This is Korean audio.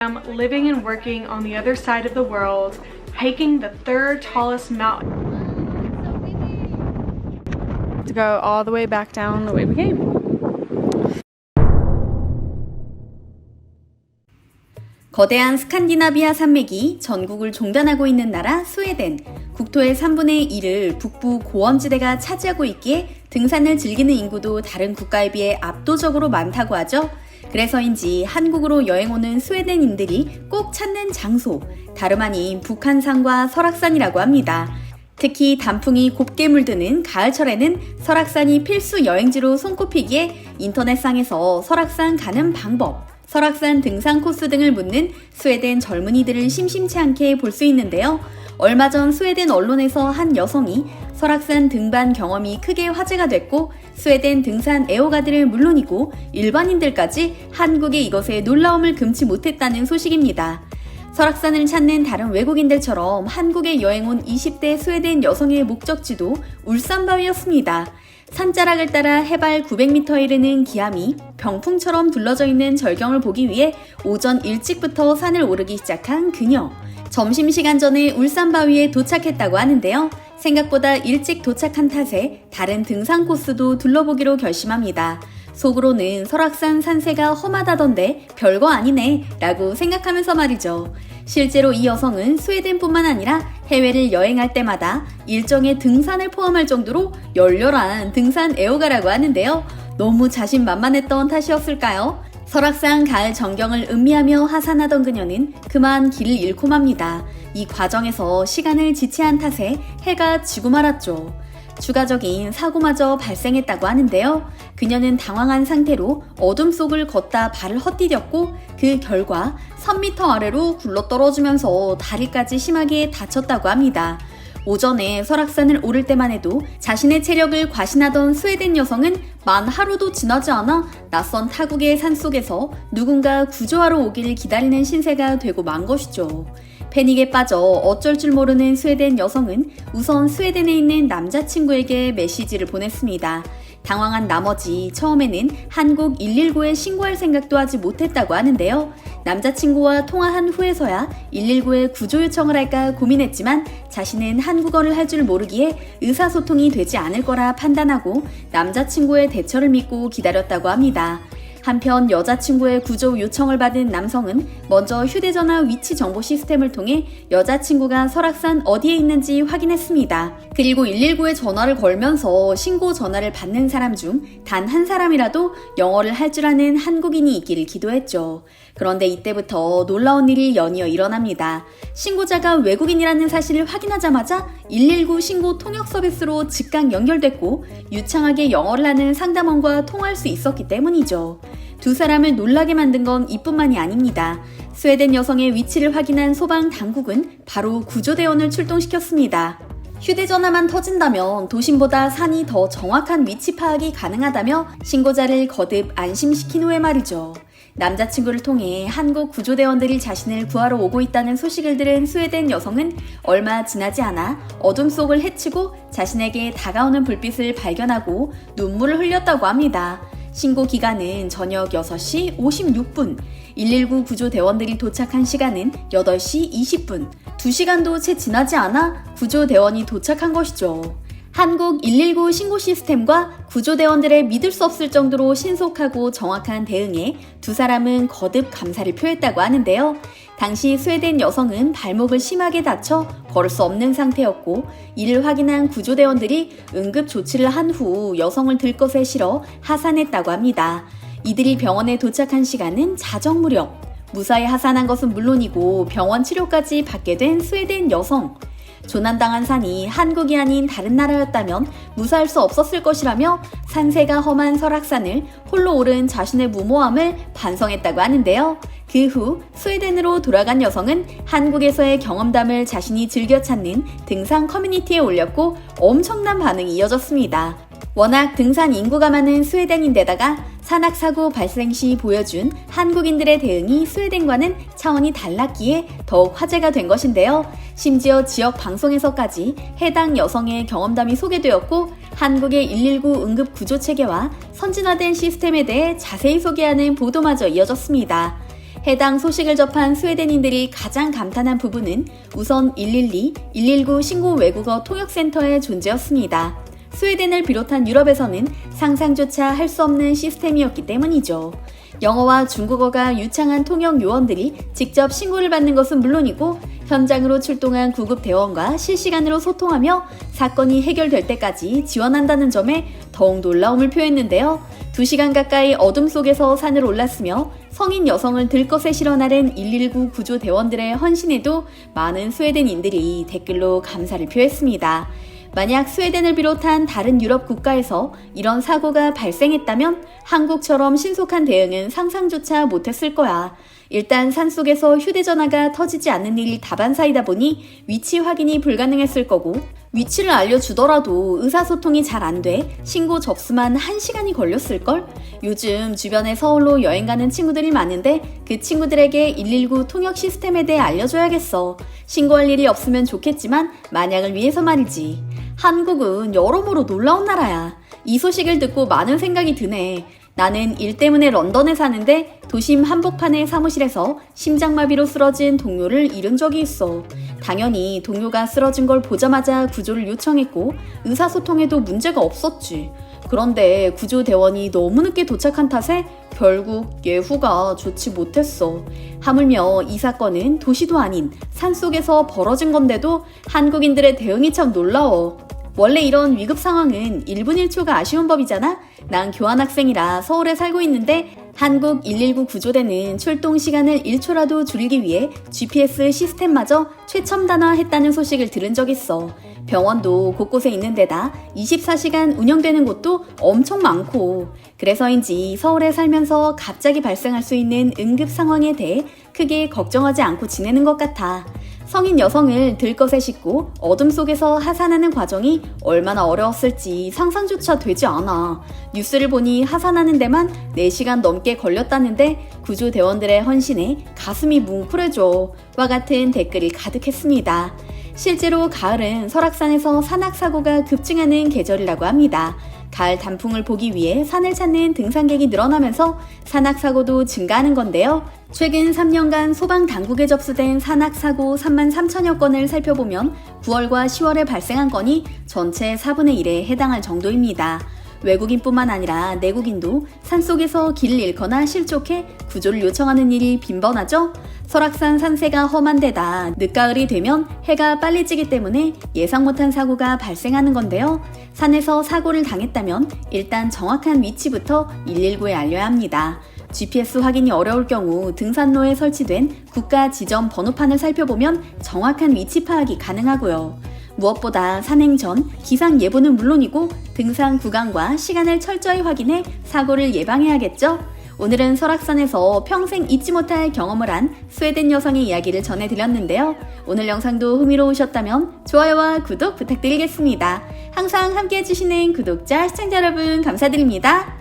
I'm living and working on the other side of the world, hiking the third tallest mountain. To go all the way back down the way we came. 거대한 스칸디나비아 산맥이 전국을 종단하고 있는 나라 스웨덴. 국토의 3분의 1을 북부 고원지대가 차지하고 있기에 등산을 즐기는 인구도 다른 국가에 비해 압도적으로 많다고 하죠. 그래서인지 한국으로 여행 오는 스웨덴인들이 꼭 찾는 장소, 다름 아닌 북한산과 설악산이라고 합니다. 특히 단풍이 곱게 물드는 가을철에는 설악산이 필수 여행지로 손꼽히기에 인터넷상에서 설악산 가는 방법, 설악산 등산 코스 등을 묻는 스웨덴 젊은이들을 심심치 않게 볼 수 있는데요. 얼마 전 스웨덴 언론에서 한 여성이 설악산 등반 경험이 크게 화제가 됐고 스웨덴 등산 애호가들은 물론이고 일반인들까지 한국의 이것에 놀라움을 금치 못했다는 소식입니다. 설악산을 찾는 다른 외국인들처럼 한국에 여행 온 20대 스웨덴 여성의 목적지도 울산바위였습니다. 산자락을 따라 해발 900m에 이르는 기암이 병풍처럼 둘러져 있는 절경을 보기 위해 오전 일찍부터 산을 오르기 시작한 그녀. 점심시간 전에 울산바위에 도착했다고 하는데요. 생각보다 일찍 도착한 탓에 다른 등산 코스도 둘러보기로 결심합니다. 속으로는 설악산 산세가 험하다던데 별거 아니네 라고 생각하면서 말이죠. 실제로 이 여성은 스웨덴뿐만 아니라 해외를 여행할 때마다 일정의 등산을 포함할 정도로 열렬한 등산 애호가라고 하는데요. 너무 자신만만했던 탓이었을까요? 설악산 가을 전경을 음미하며 하산하던 그녀는 그만 길을 잃고 맙니다. 이 과정에서 시간을 지체한 탓에 해가 지고 말았죠. 추가적인 사고마저 발생했다고 하는데요. 그녀는 당황한 상태로 어둠 속을 걷다 발을 헛디뎠고 그 결과 3m 아래로 굴러떨어지면서 다리까지 심하게 다쳤다고 합니다. 오전에 설악산을 오를 때만 해도 자신의 체력을 과신하던 스웨덴 여성은 만 하루도 지나지 않아 낯선 타국의 산속에서 누군가 구조하러 오기를 기다리는 신세가 되고 만 것이죠. 패닉에 빠져 어쩔 줄 모르는 스웨덴 여성은 우선 스웨덴에 있는 남자친구에게 메시지를 보냈습니다. 당황한 나머지 처음에는 한국 119에 신고할 생각도 하지 못했다고 하는데요. 남자친구와 통화한 후에서야 119에 구조 요청을 할까 고민했지만 자신은 한국어를 할 줄 모르기에 의사소통이 되지 않을 거라 판단하고 남자친구의 대처를 믿고 기다렸다고 합니다. 한편 여자친구의 구조 요청을 받은 남성은 먼저 휴대전화 위치 정보 시스템을 통해 여자친구가 설악산 어디에 있는지 확인했습니다. 그리고 119에 전화를 걸면서 신고 전화를 받는 사람 중 단 한 사람이라도 영어를 할 줄 아는 한국인이 있기를 기도했죠. 그런데 이때부터 놀라운 일이 연이어 일어납니다. 신고자가 외국인이라는 사실을 확인하자마자 119 신고 통역 서비스로 즉각 연결됐고 유창하게 영어를 하는 상담원과 통화할 수 있었기 때문이죠. 두 사람을 놀라게 만든 건 이뿐만이 아닙니다. 스웨덴 여성의 위치를 확인한 소방 당국은 바로 구조대원을 출동시켰습니다. 휴대전화만 터진다면 도심보다 산이 더 정확한 위치 파악이 가능하다며 신고자를 거듭 안심시킨 후에 말이죠. 남자친구를 통해 한국 구조대원들이 자신을 구하러 오고 있다는 소식을 들은 스웨덴 여성은 얼마 지나지 않아 어둠 속을 헤치고 자신에게 다가오는 불빛을 발견하고 눈물을 흘렸다고 합니다. 신고 기간은 저녁 6시 56분, 119 구조대원들이 도착한 시간은 8시 20분, 2시간도 채 지나지 않아 구조대원이 도착한 것이죠. 한국 119 신고 시스템과 구조대원들의 믿을 수 없을 정도로 신속하고 정확한 대응에 두 사람은 거듭 감사를 표했다고 하는데요. 당시 스웨덴 여성은 발목을 심하게 다쳐 걸을 수 없는 상태였고 이를 확인한 구조대원들이 응급 조치를 한 후 여성을 들것에 실어 하산했다고 합니다. 이들이 병원에 도착한 시간은 자정 무렵. 무사히 하산한 것은 물론이고 병원 치료까지 받게 된 스웨덴 여성. 조난당한 산이 한국이 아닌 다른 나라였다면 무사할 수 없었을 것이라며 산세가 험한 설악산을 홀로 오른 자신의 무모함을 반성했다고 하는데요. 그 후 스웨덴으로 돌아간 여성은 한국에서의 경험담을 자신이 즐겨 찾는 등산 커뮤니티에 올렸고 엄청난 반응이 이어졌습니다. 워낙 등산 인구가 많은 스웨덴인데다가 산악사고 발생 시 보여준 한국인들의 대응이 스웨덴과는 차원이 달랐기에 더욱 화제가 된 것인데요. 심지어 지역 방송에서까지 해당 여성의 경험담이 소개되었고 한국의 119 응급 구조 체계와 선진화된 시스템에 대해 자세히 소개하는 보도마저 이어졌습니다. 해당 소식을 접한 스웨덴인들이 가장 감탄한 부분은 우선 112, 119 신고 외국어 통역센터의 존재였습니다. 스웨덴을 비롯한 유럽에서는 상상조차 할 수 없는 시스템이었기 때문이죠. 영어와 중국어가 유창한 통역 요원들이 직접 신고를 받는 것은 물론이고 현장으로 출동한 구급 대원과 실시간으로 소통하며 사건이 해결될 때까지 지원한다는 점에 더욱 놀라움을 표했는데요. 2시간 가까이 어둠 속에서 산을 올랐으며 성인 여성을 들것에 실어 나른 119 구조대원들의 헌신에도 많은 스웨덴인들이 댓글로 감사를 표했습니다. 만약 스웨덴을 비롯한 다른 유럽 국가에서 이런 사고가 발생했다면 한국처럼 신속한 대응은 상상조차 못했을 거야. 일단 산속에서 휴대전화가 터지지 않는 일이 다반사이다 보니 위치 확인이 불가능했을 거고 위치를 알려주더라도 의사소통이 잘 안 돼 신고 접수만 1시간이 걸렸을걸? 요즘 주변에 서울로 여행 가는 친구들이 많은데 그 친구들에게 119 통역 시스템에 대해 알려줘야겠어. 신고할 일이 없으면 좋겠지만 만약을 위해서 말이지. 한국은 여러모로 놀라운 나라야. 이 소식을 듣고 많은 생각이 드네. 나는 일 때문에 런던에 사는데 도심 한복판의 사무실에서 심장마비로 쓰러진 동료를 잃은 적이 있어. 당연히 동료가 쓰러진 걸 보자마자 구조를 요청했고 의사소통에도 문제가 없었지. 그런데 구조대원이 너무 늦게 도착한 탓에 결국 예후가 좋지 못했어. 하물며 이 사건은 도시도 아닌 산속에서 벌어진 건데도 한국인들의 대응이 참 놀라워. 원래 이런 위급 상황은 1분 1초가 아쉬운 법이잖아? 난 교환학생이라 서울에 살고 있는데 한국 119 구조대는 출동 시간을 1초라도 줄이기 위해 GPS 시스템마저 최첨단화했다는 소식을 들은 적 있어. 병원도 곳곳에 있는 데다 24시간 운영되는 곳도 엄청 많고 그래서인지 서울에 살면서 갑자기 발생할 수 있는 응급 상황에 대해 크게 걱정하지 않고 지내는 것 같아. 성인 여성을 들것에 싣고 어둠 속에서 하산하는 과정이 얼마나 어려웠을지 상상조차 되지 않아. 뉴스를 보니 하산하는 데만 4시간 넘게 걸렸다는데 구조대원들의 헌신에 가슴이 뭉클해져 와 같은 댓글이 가득했습니다. 실제로 가을은 설악산에서 산악사고가 급증하는 계절이라고 합니다. 가을 단풍을 보기 위해 산을 찾는 등산객이 늘어나면서 산악사고도 증가하는 건데요. 최근 3년간 소방당국에 접수된 산악사고 3만 3천여 건을 살펴보면 9월과 10월에 발생한 건이 전체 4분의 1에 해당할 정도입니다. 외국인뿐만 아니라 내국인도 산속에서 길을 잃거나 실족해 구조를 요청하는 일이 빈번하죠. 설악산 산세가 험한 데다 늦가을이 되면 해가 빨리 지기 때문에 예상 못한 사고가 발생하는 건데요. 산에서 사고를 당했다면 일단 정확한 위치부터 119에 알려야 합니다. GPS 확인이 어려울 경우 등산로에 설치된 국가 지점 번호판을 살펴보면 정확한 위치 파악이 가능하고요. 무엇보다 산행 전 기상 예보는 물론이고 등산 구간과 시간을 철저히 확인해 사고를 예방해야겠죠? 오늘은 설악산에서 평생 잊지 못할 경험을 한 스웨덴 여성의 이야기를 전해드렸는데요. 오늘 영상도 흥미로우셨다면 좋아요와 구독 부탁드리겠습니다. 항상 함께해 주시는 구독자, 시청자 여러분 감사드립니다.